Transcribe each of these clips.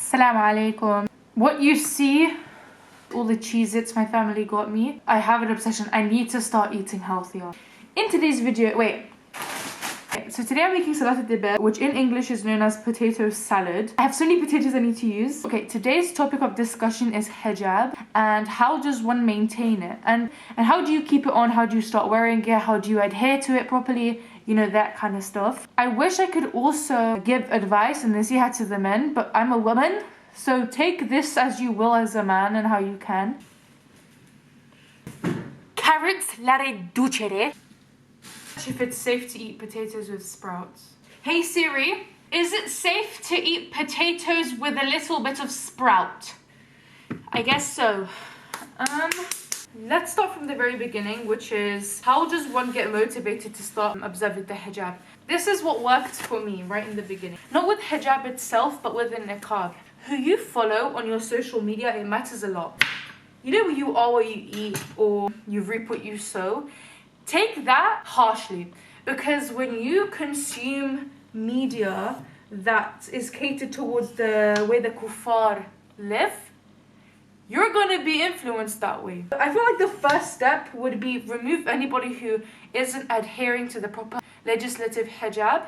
Assalamu alaikum. What you see, all the Cheez-Its my family got me, I have an obsession. I need to start eating healthier. In today's video, so today I'm making salat al-dibba, which in English is known as potato salad. I have so many potatoes I need to use. Okay, today's topic of discussion is hijab and how does one maintain it? And how do you keep it on? How do you start wearing it? How do you adhere to it properly? You know, that kind of stuff. I wish I could also give advice and nasiha to the men, but I'm a woman, so take this as you will as a man and how you can. Carrots la reducere. If it's safe to eat potatoes with sprouts. Hey Siri, is it safe to eat potatoes with a little bit of sprout? I guess so. Let's start from the very beginning, which is how does one get motivated to start observing the hijab? This is what worked for me right in the beginning. Not with hijab itself, but with the niqab. Who you follow on your social media, it matters a lot. You know who you are, what you eat, or you reap what you sow. Take that harshly, because when you consume media that is catered towards the way the kuffar live, you're going to be influenced that way. I feel like the first step would be remove anybody who isn't adhering to the proper legislative hijab,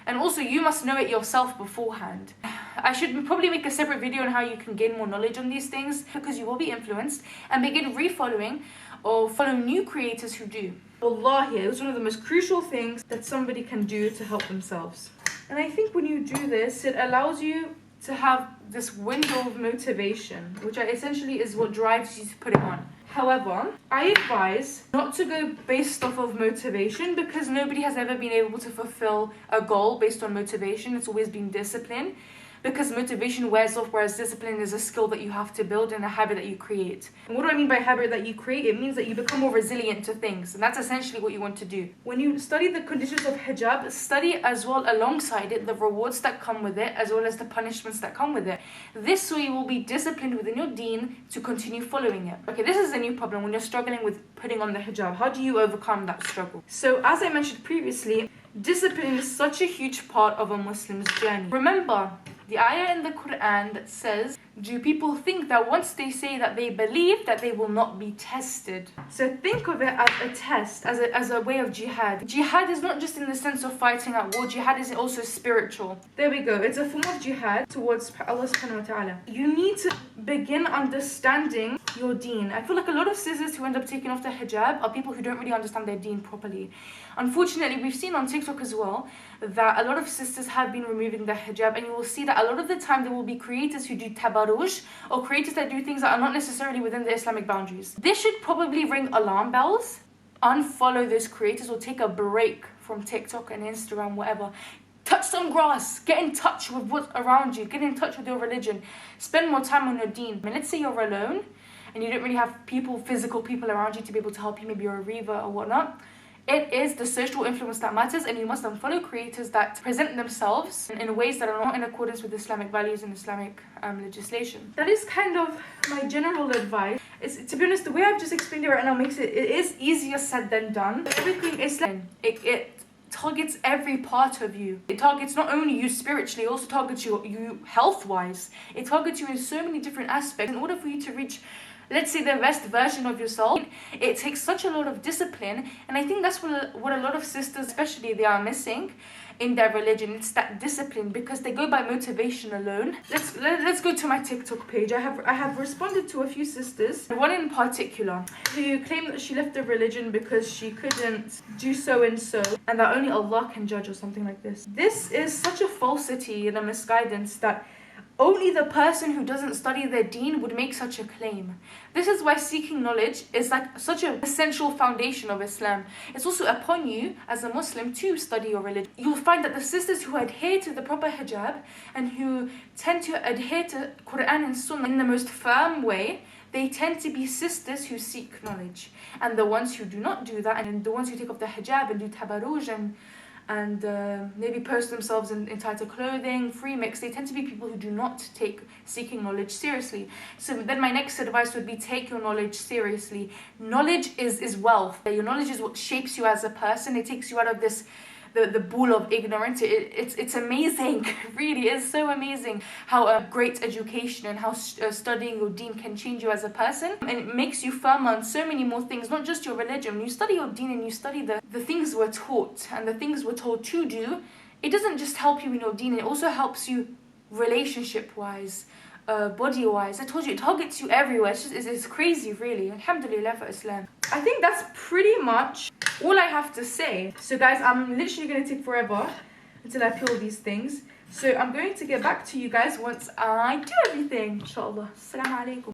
and also you must know it yourself beforehand. I should probably make a separate video on how you can gain more knowledge on these things, because you will be influenced, and begin refollowing or follow new creators who do. Wallahi, it was one of the most crucial things that somebody can do to help themselves. And I think when you do this, it allows you to have this window of motivation, which essentially is what drives you to put it on. However, I advise not to go based off of motivation, because nobody has ever been able to fulfill a goal based on motivation. It's always been discipline, because motivation wears off, whereas discipline is a skill that you have to build and a habit that you create. And what do I mean by habit that you create? It means that you become more resilient to things, and that's essentially what you want to do. When you study the conditions of hijab, study as well alongside it the rewards that come with it, as well as the punishments that come with it. This way you will be disciplined within your deen to continue following it. Okay, this is a new problem when you're struggling with putting on the hijab. How do you overcome that struggle? So as I mentioned previously, discipline is such a huge part of a Muslim's journey. Remember, the ayah in the Quran that says, do people think that once they say that they believe that they will not be tested? So think of it as a test, as a way of jihad. Jihad is not just in the sense of fighting at war. Jihad is also spiritual. There we go. It's a form of jihad towards Allah subhanahu wa ta'ala. You need to begin understanding your deen. I feel like a lot of sisters who end up taking off the hijab are people who don't really understand their deen properly. Unfortunately, we've seen on TikTok as well that a lot of sisters have been removing the hijab, and you will see that a lot of the time there will be creators who do tabarruj, or creators that do things that are not necessarily within the Islamic boundaries. This should probably ring alarm bells. Unfollow those creators, or take a break from TikTok and Instagram, whatever. Touch some grass, get in touch with what's around you, get in touch with your religion, spend more time on your deen. I mean, let's say you're alone and you don't really have physical people around you to be able to help you, maybe you're a reaver or whatnot. It is the social influence that matters, and you must unfollow creators that present themselves in ways that are not in accordance with Islamic values and Islamic legislation. That is kind of my general advice. To be honest, the way I've just explained it right now makes it is easier said than done. Everything Islam, it targets every part of you. It targets not only you spiritually, it also targets you health-wise. It targets you in so many different aspects. In order for you to reach, let's say, the best version of yourself, it takes such a lot of discipline, and I think that's what a lot of sisters, especially, they are missing in their religion. It's that discipline, because they go by motivation alone. Let's go to my TikTok page. I have responded to a few sisters, one in particular, who claimed that she left the religion because she couldn't do so and so, and that only Allah can judge, or something like this. This is such a falsity and a misguidance that only the person who doesn't study their deen would make such a claim. This is why seeking knowledge is like such an essential foundation of Islam. It's also upon you as a Muslim to study your religion. You'll find that the sisters who adhere to the proper hijab and who tend to adhere to Quran and Sunnah in the most firm way, they tend to be sisters who seek knowledge. And the ones who do not do that, and the ones who take off the hijab and do tabarruj and maybe post themselves in tighter clothing, free mix, they tend to be people who do not take seeking knowledge seriously. So then my next advice would be, take your knowledge seriously. Knowledge is wealth. Your knowledge is what shapes you as a person. It takes you out of this the ball of ignorance. It's amazing. Really is so amazing how a great education and how studying your deen can change you as a person, and it makes you firmer on so many more things, not just your religion. When you study your deen and you study the things we're taught and the things we're told to do, it doesn't just help you in your deen, it also helps you relationship wise, body wise. I told you, it targets you everywhere. It's crazy, really. Alhamdulillah for Islam. I think that's pretty much all I have to say. So guys, I'm literally going to take forever until I peel these things, so I'm going to get back to you guys once I do everything, inshallah. Assalamu alaikum.